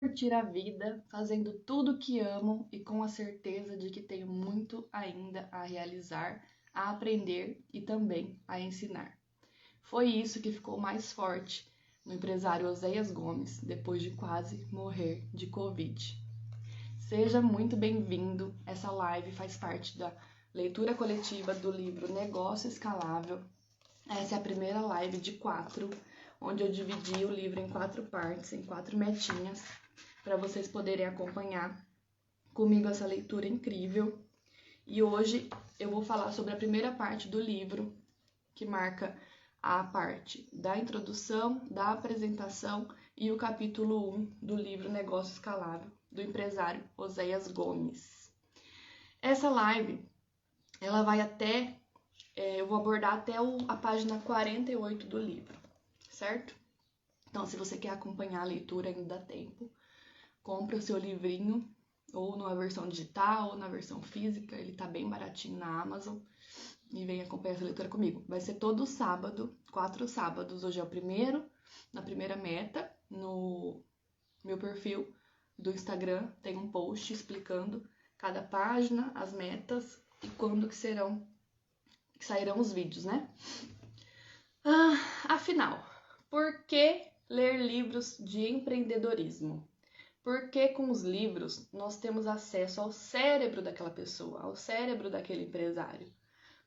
curtir a vida, fazendo tudo o que amo e com a certeza de que tenho muito ainda a realizar, a aprender e também a ensinar. Foi isso que ficou mais forte no empresário Oséias Gomes, depois de quase morrer de Covid. Seja muito bem-vindo. Essa live faz parte da leitura coletiva do livro Negócio Escalável. Essa é a primeira live de 4, onde eu dividi o livro em 4 partes, em 4 metinhas, para vocês poderem acompanhar comigo essa leitura incrível. E hoje eu vou falar sobre a primeira parte do livro, que marca a parte da introdução, da apresentação e o capítulo 1 do livro Negócio Escalável, do empresário Oséias Gomes. Essa live, ela vai eu vou abordar até a página 48 do livro, certo? Então, se você quer acompanhar a leitura, ainda dá tempo. Compre o seu livrinho, ou numa versão digital, ou na versão física, ele tá bem baratinho na Amazon. E vem acompanhar essa leitura comigo. Vai ser todo sábado, 4 sábados. Hoje é o primeiro, na primeira meta. No meu perfil do Instagram tem um post explicando cada página, as metas e quando que sairão os vídeos, né? Afinal, por que ler livros de empreendedorismo? Porque com os livros nós temos acesso ao cérebro daquela pessoa, ao cérebro daquele empresário.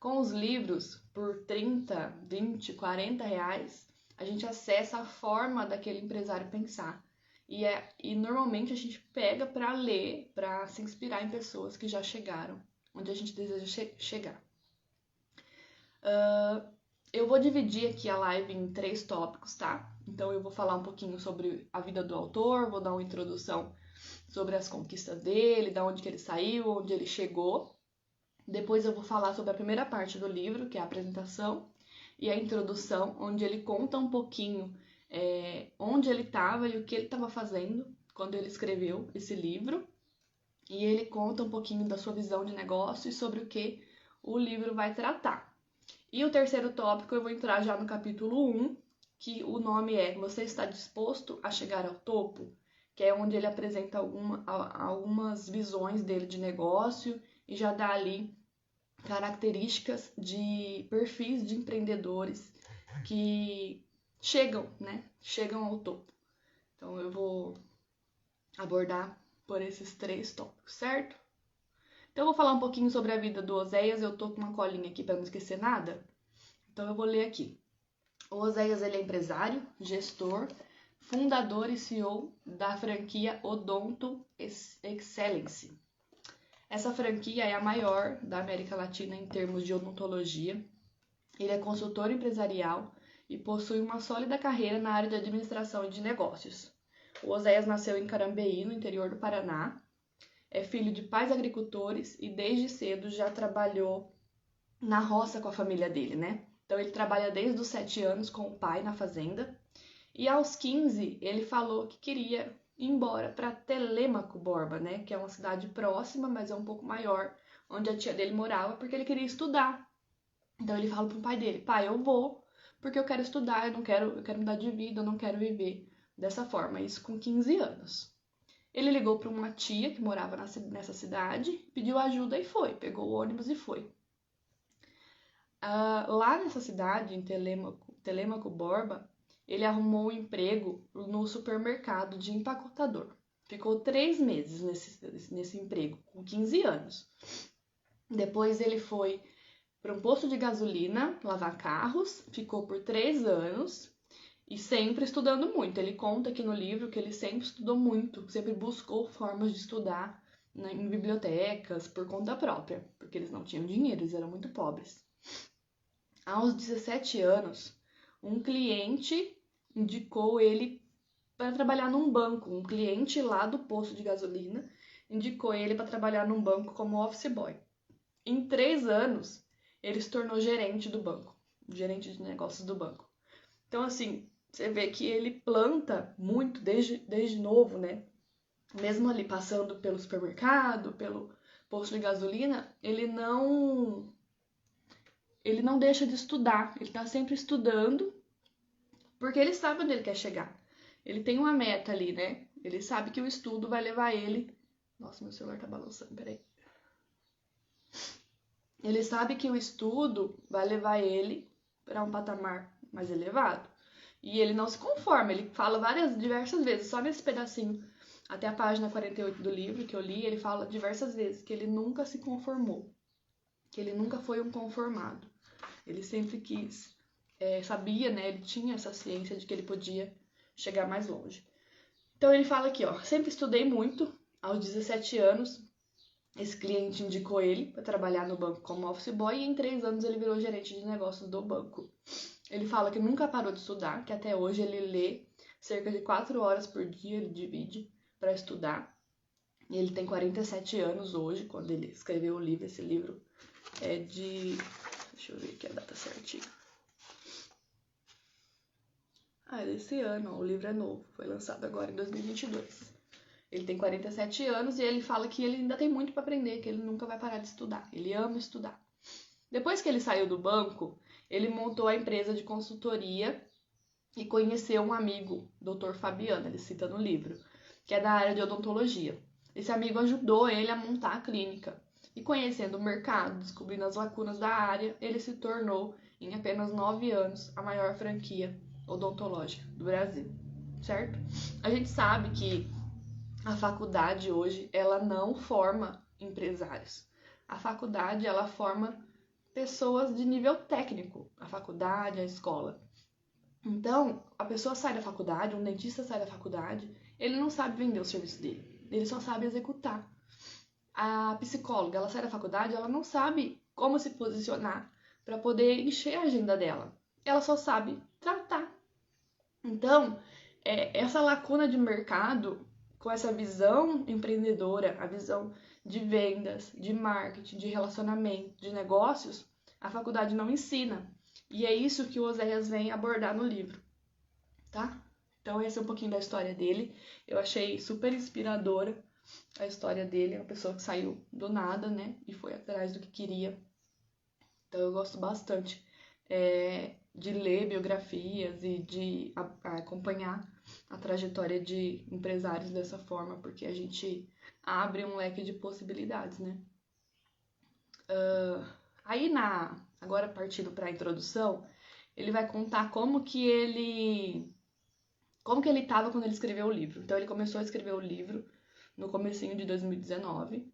Com os livros, por 30, 20, 40 reais, a gente acessa a forma daquele empresário pensar. E normalmente a gente pega para ler, para se inspirar em pessoas que já chegaram onde a gente deseja chegar. Eu vou dividir aqui a live em 3 tópicos, tá? Então eu vou falar um pouquinho sobre a vida do autor, vou dar uma introdução sobre as conquistas dele, da onde que ele saiu, onde ele chegou. Depois eu vou falar sobre a primeira parte do livro, que é a apresentação, e a introdução, onde ele conta um pouquinho onde ele estava e o que ele estava fazendo quando ele escreveu esse livro. E ele conta um pouquinho da sua visão de negócio e sobre o que o livro vai tratar. E o terceiro tópico eu vou entrar já no capítulo 1, que o nome é Você está disposto a chegar ao topo? Que é onde ele apresenta algumas visões dele de negócio e já dá ali características de perfis de empreendedores que chegam ao topo. Então eu vou abordar por esses 3 tópicos, certo? Então eu vou falar um pouquinho sobre a vida do Oséias. Eu tô com uma colinha aqui para não esquecer nada. Então eu vou ler aqui. O Oséias, ele é empresário, gestor, fundador e CEO da franquia Odonto Excellence. Essa franquia é a maior da América Latina em termos de odontologia. Ele é consultor empresarial e possui uma sólida carreira na área de administração e de negócios. O Oséias nasceu em Carambeí, no interior do Paraná. É filho de pais agricultores e desde cedo já trabalhou na roça com a família dele, né? Então ele trabalha desde os 7 anos com o pai na fazenda. E aos 15 ele falou que queria ir embora para Telêmaco Borba, né? Que é uma cidade próxima, mas é um pouco maior, onde a tia dele morava, porque ele queria estudar. Então ele fala pro pai dele: pai, eu vou porque eu quero estudar, eu quero mudar de vida, eu não quero viver dessa forma. Isso com 15 anos. Ele ligou para uma tia que morava nessa cidade, pediu ajuda e foi. Pegou o ônibus e foi. Lá nessa cidade, em Telêmaco Borba, ele arrumou um emprego no supermercado de empacotador. Ficou 3 meses nesse emprego, com 15 anos. Depois ele foi para um posto de gasolina, lavar carros, ficou por 3 anos e sempre estudando muito. Ele conta aqui no livro que ele sempre estudou muito, sempre buscou formas de estudar em bibliotecas por conta própria, porque eles não tinham dinheiro, eles eram muito pobres. Aos 17 anos, um cliente indicou ele para trabalhar num banco. Um cliente lá do posto de gasolina indicou ele para trabalhar num banco como office boy. Em 3 anos, ele se tornou gerente do banco, gerente de negócios do banco. Então, assim, você vê que ele planta muito desde novo, né? Mesmo ali passando pelo supermercado, pelo posto de gasolina, ele não deixa de estudar. Ele está sempre estudando, porque ele sabe onde ele quer chegar. Ele tem uma meta ali, né? Ele sabe que o estudo vai levar ele... Nossa, meu celular tá balançando, peraí. Ele sabe que o estudo vai levar ele para um patamar mais elevado. E ele não se conforma, ele fala diversas vezes, só nesse pedacinho, até a página 48 do livro que eu li, ele fala diversas vezes que ele nunca se conformou, que ele nunca foi um conformado. Ele sempre quis, sabia, né, ele tinha essa ciência de que ele podia chegar mais longe. Então ele fala aqui, ó, sempre estudei muito, aos 17 anos, esse cliente indicou ele para trabalhar no banco como office boy e em 3 anos ele virou gerente de negócios do banco. Ele fala que nunca parou de estudar, que até hoje ele lê cerca de 4 horas por dia, ele divide para estudar. E ele tem 47 anos hoje, quando ele escreveu o livro. Esse livro é de... Deixa eu ver aqui a data certinha. É desse ano, ó, o livro é novo, foi lançado agora em 2022. Ele tem 47 anos e ele fala que ele ainda tem muito para aprender, que ele nunca vai parar de estudar. Ele ama estudar. Depois que ele saiu do banco, ele montou a empresa de consultoria e conheceu um amigo, Dr. Fabiano, ele cita no livro, que é da área de odontologia. Esse amigo ajudou ele a montar a clínica. E conhecendo o mercado, descobrindo as lacunas da área, ele se tornou, em apenas 9 anos, a maior franquia odontológica do Brasil, certo? A gente sabe que a faculdade hoje, ela não forma empresários. A faculdade, ela forma pessoas de nível técnico, a faculdade, a escola. Então, a pessoa sai da faculdade, um dentista sai da faculdade, ele não sabe vender o serviço dele, ele só sabe executar. A psicóloga, ela sai da faculdade, ela não sabe como se posicionar para poder encher a agenda dela. Ela só sabe tratar. Então, essa lacuna de mercado, com essa visão empreendedora, a visão de vendas, de marketing, de relacionamento, de negócios, a faculdade não ensina. E é isso que o Oséias vem abordar no livro, tá? Então esse é um pouquinho da história dele. Eu achei super inspiradora a história dele. É uma pessoa que saiu do nada, né? E foi atrás do que queria. Então eu gosto bastante de ler biografias e de acompanhar a trajetória de empresários dessa forma, porque a gente abre um leque de possibilidades, né? Agora partindo para a introdução, ele vai contar como que ele estava quando ele escreveu o livro. Então ele começou a escrever o livro no comecinho de 2019,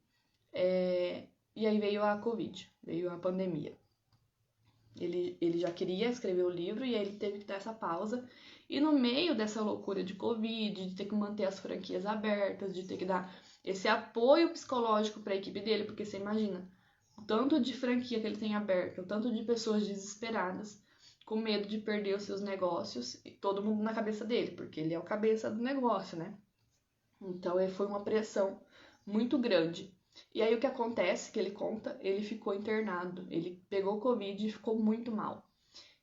e aí veio a Covid, veio a pandemia. Ele já queria escrever o livro e aí ele teve que dar essa pausa. E no meio dessa loucura de Covid, de ter que manter as franquias abertas, de ter que dar esse apoio psicológico para a equipe dele, porque você imagina o tanto de franquia que ele tem aberto, o tanto de pessoas desesperadas, com medo de perder os seus negócios, e todo mundo na cabeça dele, porque ele é o cabeça do negócio, né? Então foi uma pressão muito grande. E aí o que acontece, que ele conta, ele ficou internado, ele pegou Covid e ficou muito mal.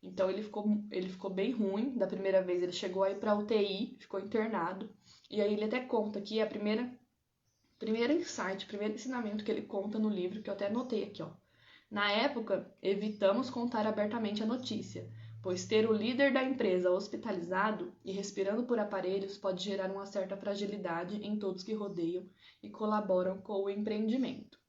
Então ele ficou bem ruim. Da primeira vez ele chegou aí pra UTI, ficou internado. E aí ele até conta que a primeiro ensinamento que ele conta no livro, que eu até anotei aqui, ó. Na época, evitamos contar abertamente a notícia, pois ter o líder da empresa hospitalizado e respirando por aparelhos pode gerar uma certa fragilidade em todos que rodeiam e colaboram com o empreendimento.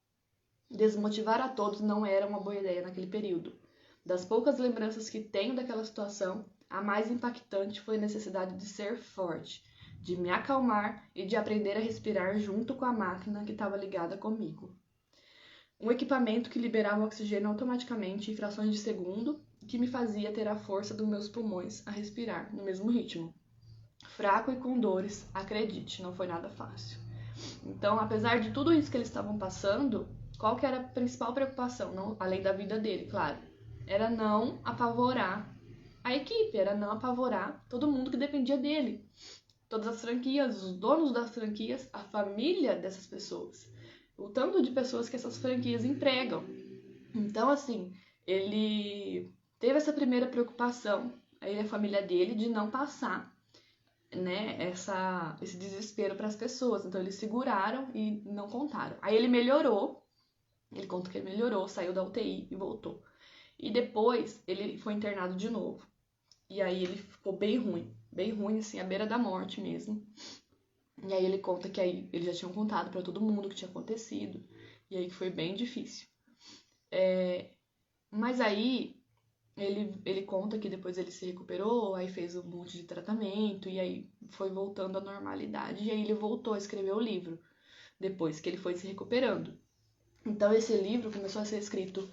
Desmotivar a todos não era uma boa ideia naquele período. Das poucas lembranças que tenho daquela situação, a mais impactante foi a necessidade de ser forte, de me acalmar e de aprender a respirar junto com a máquina que estava ligada comigo. Um equipamento que liberava oxigênio automaticamente em frações de segundo, que me fazia ter a força dos meus pulmões a respirar no mesmo ritmo. Fraco e com dores, acredite, não foi nada fácil. Então, apesar de tudo isso que eles estavam passando, qual que era a principal preocupação, não, além da vida dele, claro? Era não apavorar a equipe, era não apavorar todo mundo que dependia dele. Todas as franquias, os donos das franquias, a família dessas pessoas. O tanto de pessoas que essas franquias empregam. Então, assim, ele teve essa primeira preocupação, aí a família dele, de não passar, né, esse desespero para as pessoas. Então, eles seguraram e não contaram. Aí ele melhorou, ele conta que ele melhorou, saiu da UTI e voltou. E depois ele foi internado de novo. E aí ele ficou bem ruim, assim, à beira da morte mesmo. E aí ele conta que aí eles já tinham contado pra todo mundo o que tinha acontecido. E aí foi bem difícil. Mas aí ele conta que depois ele se recuperou, aí fez um monte de tratamento, e aí foi voltando à normalidade. E aí ele voltou a escrever o livro, depois que ele foi se recuperando. Então esse livro começou a ser escrito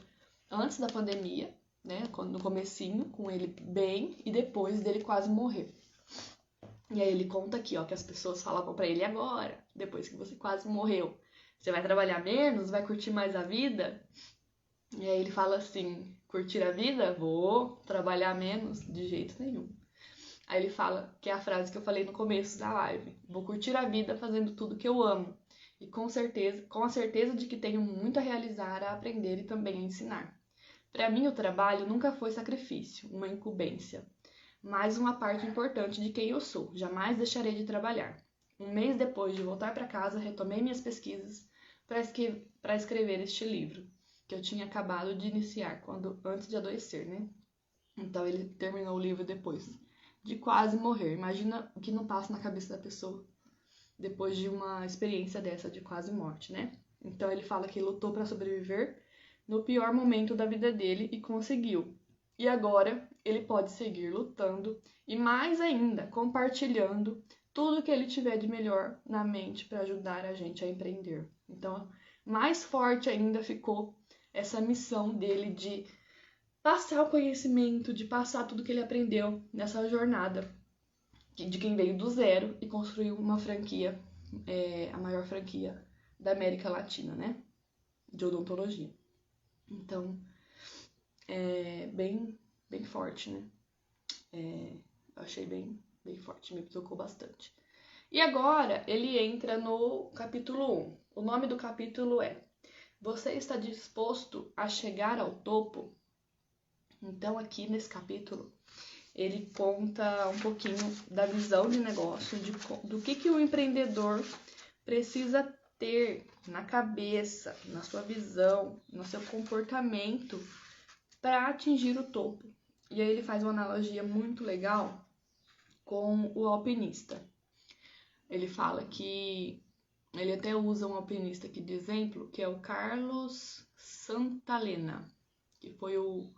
antes da pandemia, né, no comecinho, com ele bem, e depois dele quase morrer. E aí ele conta aqui, ó, que as pessoas falavam pra ele agora, depois que você quase morreu, você vai trabalhar menos, vai curtir mais a vida? E aí ele fala assim, curtir a vida? Vou trabalhar menos? De jeito nenhum. Aí ele fala, que é a frase que eu falei no começo da live, vou curtir a vida fazendo tudo que eu amo. E com a certeza de que tenho muito a realizar, a aprender e também a ensinar. Para mim, o trabalho nunca foi sacrifício, uma incumbência, mas uma parte importante de quem eu sou. Jamais deixarei de trabalhar. Um mês depois de voltar para casa, retomei minhas pesquisas para escrever este livro, que eu tinha acabado de iniciar antes de adoecer, né? Então ele terminou o livro depois de quase morrer. Imagina o que não passa na cabeça da pessoa depois de uma experiência dessa de quase morte, né? Então ele fala que lutou para sobreviver no pior momento da vida dele e conseguiu. E agora ele pode seguir lutando e mais ainda compartilhando tudo que ele tiver de melhor na mente para ajudar a gente a empreender. Então, mais forte ainda ficou essa missão dele de passar o conhecimento, de passar tudo que ele aprendeu nessa jornada de quem veio do zero e construiu uma franquia, a maior franquia da América Latina, né? De odontologia. Então, é bem forte, né? Eu achei bem forte, me tocou bastante. E agora ele entra no capítulo 1. O nome do capítulo é Você está disposto a chegar ao topo? Então, aqui nesse capítulo, ele conta um pouquinho da visão de negócio, do que o empreendedor precisa ter na cabeça, na sua visão, no seu comportamento para atingir o topo. E aí ele faz uma analogia muito legal com o alpinista. Ele fala que ele até usa um alpinista aqui de exemplo, que é o Carlos Santalena, que foi um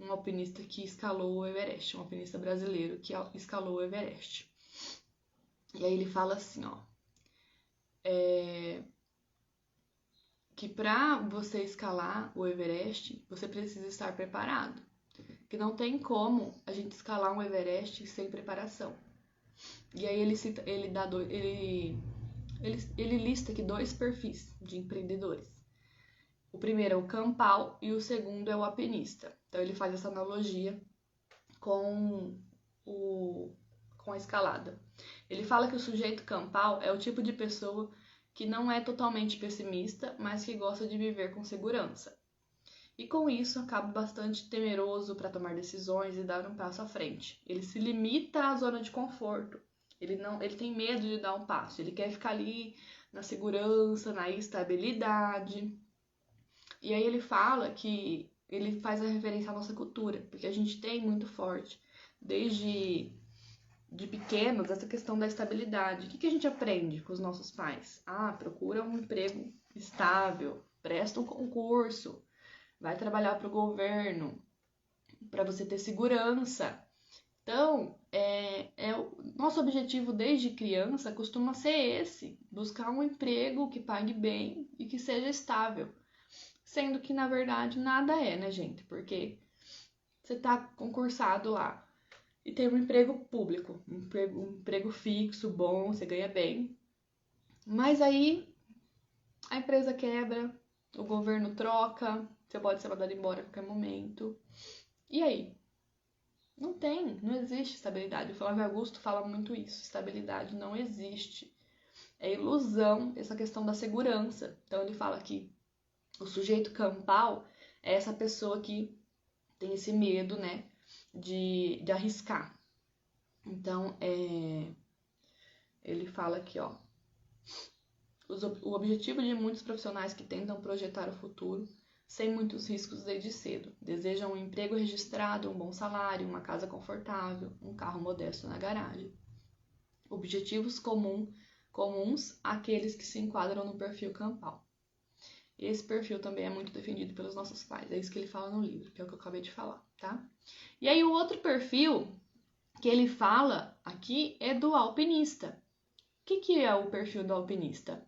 alpinista que escalou o Everest, um alpinista brasileiro que escalou o Everest. E aí ele fala assim, ó, que para você escalar o Everest, você precisa estar preparado. Que não tem como a gente escalar um Everest sem preparação. E aí ele lista aqui 2 perfis de empreendedores. O primeiro é o campal e o segundo é o alpinista. Então ele faz essa analogia com a escalada. Ele fala que o sujeito campal é o tipo de pessoa que não é totalmente pessimista, mas que gosta de viver com segurança. E com isso acaba bastante temeroso para tomar decisões e dar um passo à frente. Ele se limita à zona de conforto. Ele tem medo de dar um passo. Ele quer ficar ali na segurança, na estabilidade. E aí ele fala que ele faz a referência à nossa cultura, porque a gente tem muito forte, desde de pequenos, essa questão da estabilidade. O que a gente aprende com os nossos pais? Procura um emprego estável, presta um concurso, vai trabalhar para o governo, para você ter segurança. Então, o nosso objetivo desde criança costuma ser esse, buscar um emprego que pague bem e que seja estável. Sendo que, na verdade, nada é, né, gente? Porque você tá concursado lá e tem um emprego público, um emprego fixo, bom, você ganha bem. Mas aí a empresa quebra, o governo troca, você pode ser mandado embora a qualquer momento. E aí? Não existe estabilidade. O Flávio Augusto fala muito isso. Estabilidade não existe. É ilusão essa questão da segurança. Então ele fala que o sujeito campal é essa pessoa que tem esse medo, né, de arriscar. Então, ele fala aqui, ó, o objetivo de muitos profissionais que tentam projetar o futuro sem muitos riscos desde cedo. Desejam um emprego registrado, um bom salário, uma casa confortável, um carro modesto na garagem. Objetivos comuns comuns àqueles que se enquadram no perfil campal. Esse perfil também é muito defendido pelos nossos pais, é isso que ele fala no livro, que é o que eu acabei de falar, tá? E aí o outro perfil que ele fala aqui é do alpinista. O que é o perfil do alpinista?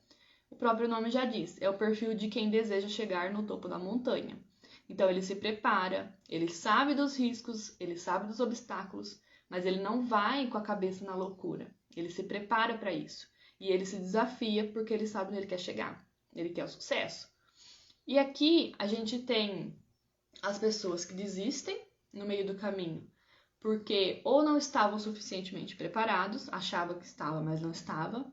O próprio nome já diz, é o perfil de quem deseja chegar no topo da montanha. Então ele se prepara, ele sabe dos riscos, ele sabe dos obstáculos, mas ele não vai com a cabeça na loucura. Ele se prepara para isso. E ele se desafia porque ele sabe onde ele quer chegar. Ele quer o sucesso. E aqui a gente tem as pessoas que desistem no meio do caminho porque ou não estavam suficientemente preparados, achava que estava, mas não estava.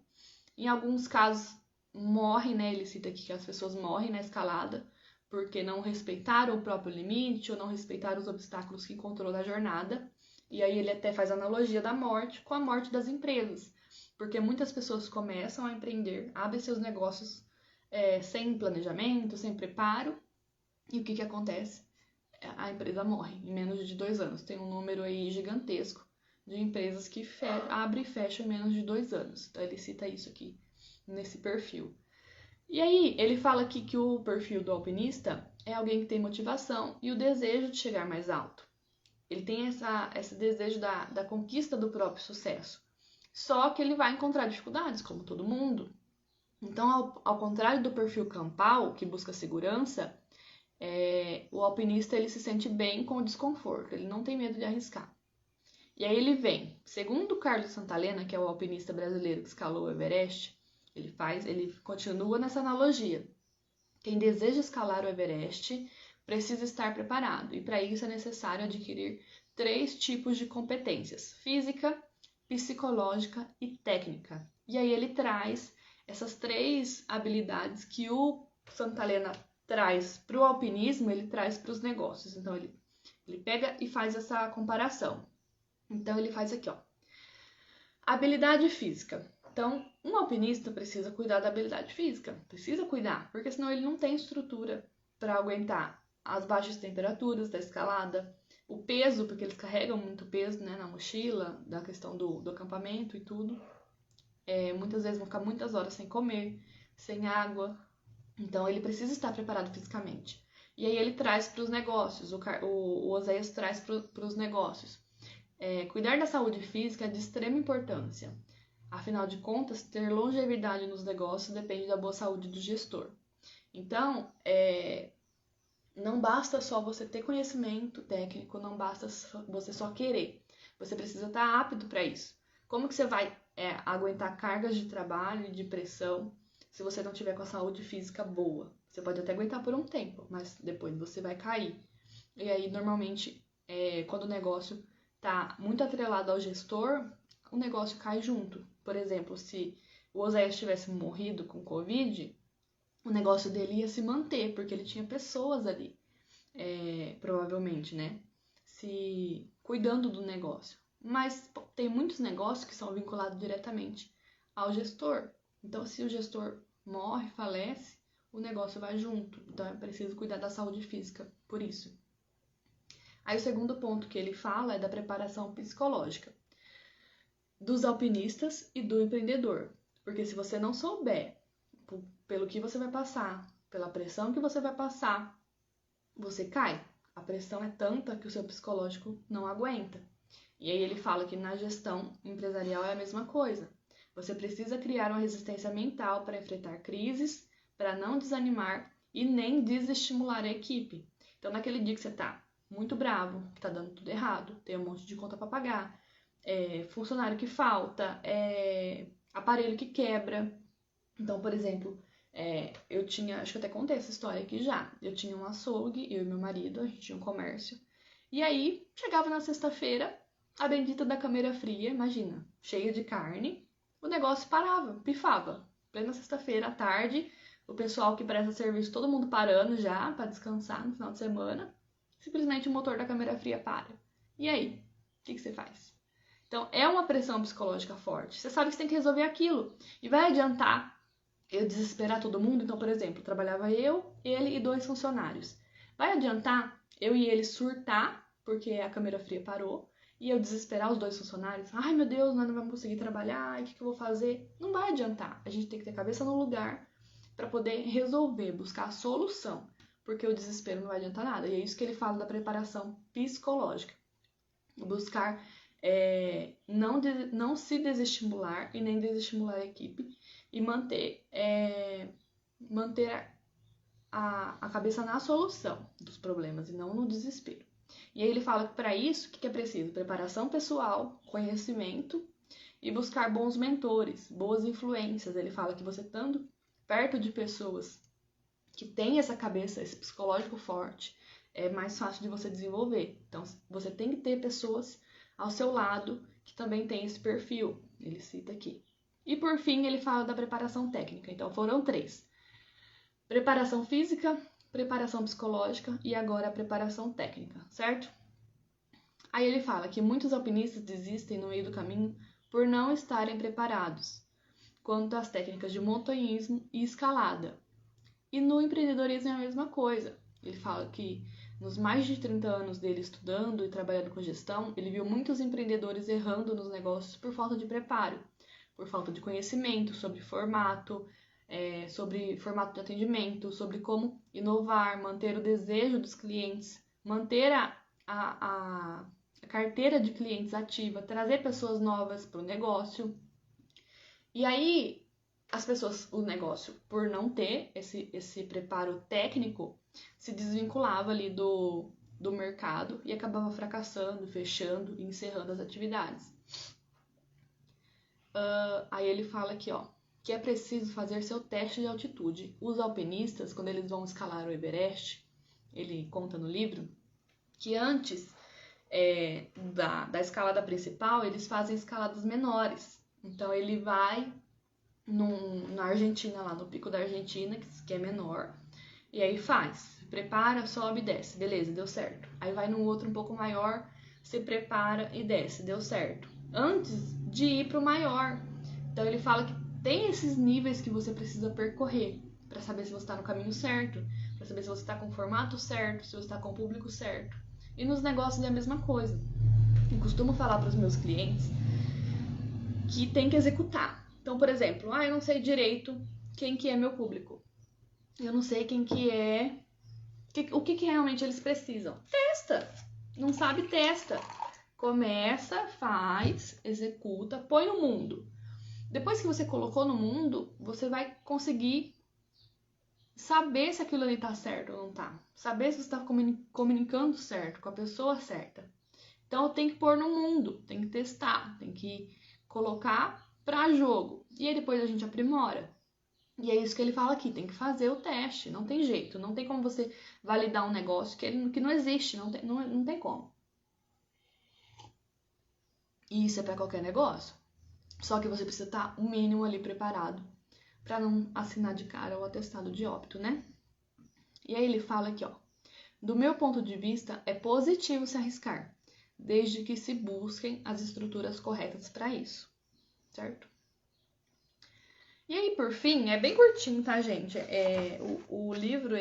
Em alguns casos morrem, né? Ele cita aqui que as pessoas morrem na escalada porque não respeitaram o próprio limite ou não respeitaram os obstáculos que encontrou na jornada. E aí ele até faz analogia da morte com a morte das empresas, porque muitas pessoas começam a empreender, abrem seus negócios sem planejamento, sem preparo, e o que acontece? A empresa morre em menos de 2 anos. Tem um número aí gigantesco de empresas que abrem e fecham em menos de 2 anos. Então ele cita isso aqui nesse perfil. E aí ele fala aqui que o perfil do alpinista é alguém que tem motivação e o desejo de chegar mais alto. Ele tem esse desejo da conquista do próprio sucesso. Só que ele vai encontrar dificuldades, como todo mundo. Então, ao contrário do perfil campal, que busca segurança, o alpinista ele se sente bem com o desconforto, ele não tem medo de arriscar. E aí ele vem, segundo Carlos Santalena, que é o alpinista brasileiro que escalou o Everest, ele continua nessa analogia. Quem deseja escalar o Everest precisa estar preparado, e para isso é necessário adquirir 3 tipos de competências: física, psicológica e técnica. E aí ele traz essas 3 habilidades que o Santalena traz para o alpinismo, ele traz para os negócios. Então ele pega e faz essa comparação. Então ele faz aqui, ó. Habilidade física. Então, um alpinista precisa cuidar da habilidade física, precisa cuidar, porque senão ele não tem estrutura para aguentar as baixas temperaturas da escalada, o peso, porque eles carregam muito peso, né, na mochila, da questão do acampamento e tudo. Muitas vezes vão ficar muitas horas sem comer, sem água. Então ele precisa estar preparado fisicamente. E aí ele traz para os negócios, o Oséias traz para os negócios. Cuidar da saúde física é de extrema importância. Afinal de contas, ter longevidade nos negócios depende da boa saúde do gestor. Então, não basta só você ter conhecimento técnico, não basta você só querer. Você precisa estar apto para isso. Como que você vai aguentar cargas de trabalho e de pressão se você não tiver com a saúde física boa? Você pode até aguentar por um tempo, mas depois você vai cair. E aí, normalmente, quando o negócio está muito atrelado ao gestor, o negócio cai junto. Por exemplo, se o Oséias tivesse morrido com Covid, o negócio dele ia se manter, porque ele tinha pessoas ali, provavelmente, né? Cuidando do negócio. Mas tem muitos negócios que são vinculados diretamente ao gestor. Então, se o gestor morre, falece, o negócio vai junto. Então, é preciso cuidar da saúde física, por isso. Aí, o segundo ponto que ele fala é da preparação psicológica dos alpinistas e do empreendedor. Porque se você não souber pelo que você vai passar, pela pressão que você vai passar, você cai. A pressão é tanta que o seu psicológico não aguenta. E aí ele fala que na gestão empresarial é a mesma coisa. Você precisa criar uma resistência mental para enfrentar crises, para não desanimar e nem desestimular a equipe. Então, naquele dia que você está muito bravo, que está dando tudo errado, tem um monte de conta para pagar, funcionário que falta, aparelho que quebra. Então, por exemplo, eu tinha, acho que eu até contei essa história aqui já. Eu tinha um açougue, eu e meu marido, a gente tinha um comércio. E aí, chegava na sexta-feira, a bendita da câmera fria, imagina, cheia de carne, o negócio parava, pifava. Plena sexta-feira à tarde, o pessoal que presta serviço, todo mundo parando já para descansar no final de semana, simplesmente o motor da câmera fria para. E aí, o que você faz? Então, é uma pressão psicológica forte. Você sabe que você tem que resolver aquilo. E vai adiantar eu desesperar todo mundo? Então, por exemplo, trabalhava eu, ele e 2 funcionários. Vai adiantar eu e ele surtar, porque a câmera fria parou, e eu desesperar os 2 funcionários, ai meu Deus, nós não vamos conseguir trabalhar, o que eu vou fazer? Não vai adiantar. A gente tem que ter a cabeça no lugar para poder resolver, buscar a solução, porque o desespero não vai adiantar nada. E é isso que ele fala da preparação psicológica. Buscar não se desestimular e nem desestimular a equipe e manter a cabeça na solução dos problemas e não no desespero. E aí ele fala que para isso, o que é preciso? Preparação pessoal, conhecimento e buscar bons mentores, boas influências. Ele fala que você estando perto de pessoas que têm essa cabeça, esse psicológico forte, é mais fácil de você desenvolver. Então, você tem que ter pessoas ao seu lado que também tem esse perfil. Ele cita aqui. E por fim, ele fala da preparação técnica. Então, foram 3. Preparação física, preparação psicológica e agora a preparação técnica, certo? Aí ele fala que muitos alpinistas desistem no meio do caminho por não estarem preparados quanto às técnicas de montanhismo e escalada. E no empreendedorismo é a mesma coisa. Ele fala que nos mais de 30 anos dele estudando e trabalhando com gestão, ele viu muitos empreendedores errando nos negócios por falta de preparo, por falta de conhecimento sobre formato de atendimento, sobre como inovar, manter o desejo dos clientes, manter a carteira de clientes ativa, trazer pessoas novas para o negócio. E aí, as pessoas, o negócio, por não ter esse preparo técnico, se desvinculava ali do mercado e acabava fracassando, fechando e encerrando as atividades. Aí ele fala aqui, ó, que é preciso fazer seu teste de altitude. Os alpinistas, quando eles vão escalar o Everest, ele conta no livro, que antes da escalada principal, eles fazem escaladas menores. Então, ele vai na Argentina, lá no pico da Argentina, que é menor, e aí faz, prepara, sobe e desce, beleza, deu certo. Aí vai num outro um pouco maior, se prepara e desce, deu certo. Antes de ir para o maior. Então, ele fala que tem esses níveis que você precisa percorrer para saber se você está no caminho certo, para saber se você está com o formato certo, se você está com o público certo. E nos negócios é a mesma coisa. Eu costumo falar para os meus clientes que tem que executar. Então, por exemplo, eu não sei direito quem que é meu público. Eu não sei quem que é, o que realmente eles precisam. Testa! Não sabe, testa. Começa, faz, executa, põe no mundo. Depois que você colocou no mundo, você vai conseguir saber se aquilo ali tá certo ou não tá. Saber se você está comunicando certo, com a pessoa certa. Então, tem que pôr no mundo, tem que testar, tem que colocar para jogo. E aí depois a gente aprimora. E é isso que ele fala aqui, tem que fazer o teste, não tem jeito. Não tem como você validar um negócio que não existe, não tem como. E isso é para qualquer negócio. Só que você precisa estar o mínimo ali preparado para não assinar de cara o atestado de óbito, né? E aí ele fala aqui, ó. Do meu ponto de vista, é positivo se arriscar, desde que se busquem as estruturas corretas para isso, certo? E aí, por fim, é bem curtinho, tá, gente? O livro,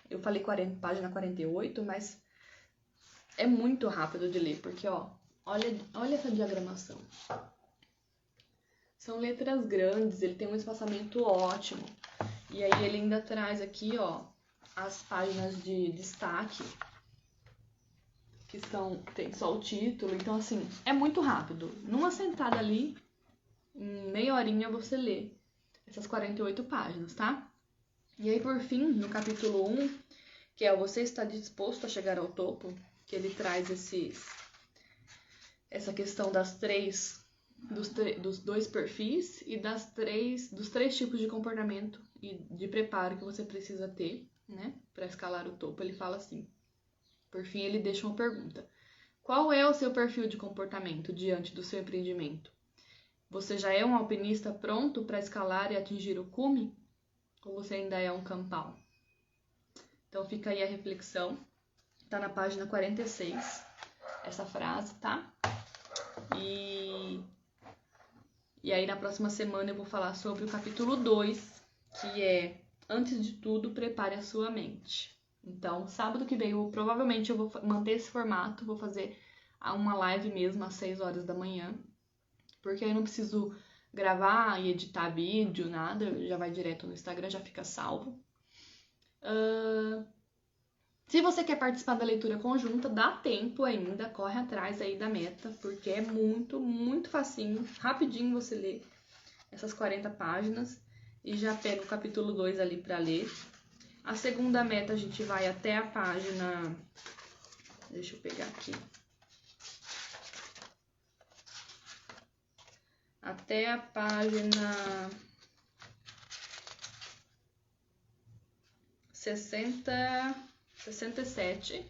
eu falei página 48, mas é muito rápido de ler, porque, ó, olha essa diagramação. São letras grandes, ele tem um espaçamento ótimo. E aí ele ainda traz aqui, ó, as páginas de destaque, que tem só o título. Então, assim, é muito rápido. Numa sentada ali, em meia horinha você lê essas 48 páginas, tá? E aí, por fim, no capítulo 1, que é Você está disposto a chegar ao topo, que ele traz essa questão dos 2 perfis e dos 3 tipos de comportamento e de preparo que você precisa ter, né, para escalar o topo. Ele fala assim, por fim ele deixa uma pergunta: qual é o seu perfil de comportamento diante do seu empreendimento? Você já é um alpinista pronto para escalar e atingir o cume? Ou você ainda é um campal? Então fica aí a reflexão, tá na página 46, essa frase, tá? E aí, na próxima semana, eu vou falar sobre o capítulo 2, que é, antes de tudo, prepare a sua mente. Então, sábado que vem, provavelmente eu vou manter esse formato, vou fazer uma live mesmo às 6 horas da manhã, porque aí eu não preciso gravar e editar vídeo, nada, já vai direto no Instagram, já fica salvo. Se você quer participar da leitura conjunta, dá tempo ainda, corre atrás aí da meta, porque é muito, muito facinho, rapidinho você lê essas 40 páginas e já pega o capítulo 2 ali para ler. A segunda meta a gente vai até a página... Deixa eu pegar aqui. Até a página 67.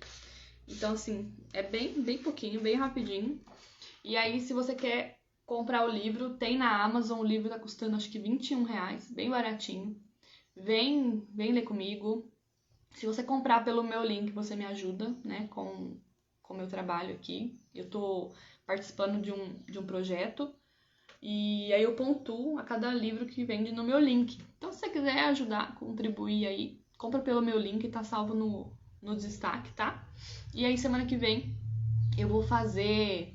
Então, assim, é bem pouquinho, bem rapidinho. E aí, se você quer comprar o livro, tem na Amazon, o livro tá custando acho que R$21, bem baratinho. Vem ler comigo. Se você comprar pelo meu link, você me ajuda, né, com o meu trabalho aqui. Eu tô participando de um projeto e aí eu pontuo a cada livro que vende no meu link. Então, se você quiser ajudar, contribuir aí, compra pelo meu link, tá salvo no destaque, tá? E aí, semana que vem, eu vou fazer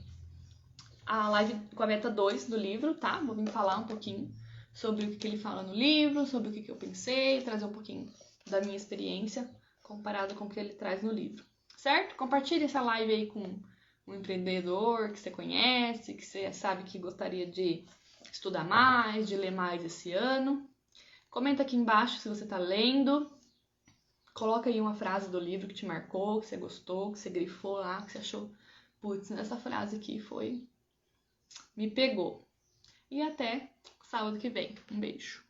a live com a meta 2 do livro, tá? Vou vir falar um pouquinho sobre o que ele fala no livro, sobre o que eu pensei, trazer um pouquinho da minha experiência comparado com o que ele traz no livro, certo? Compartilhe essa live aí com um empreendedor que você conhece, que você sabe que gostaria de estudar mais, de ler mais esse ano. Comenta aqui embaixo se você está lendo. Coloca aí uma frase do livro que te marcou, que você gostou, que você grifou lá, que você achou, putz, essa frase aqui me pegou. E até sábado que vem. Um beijo.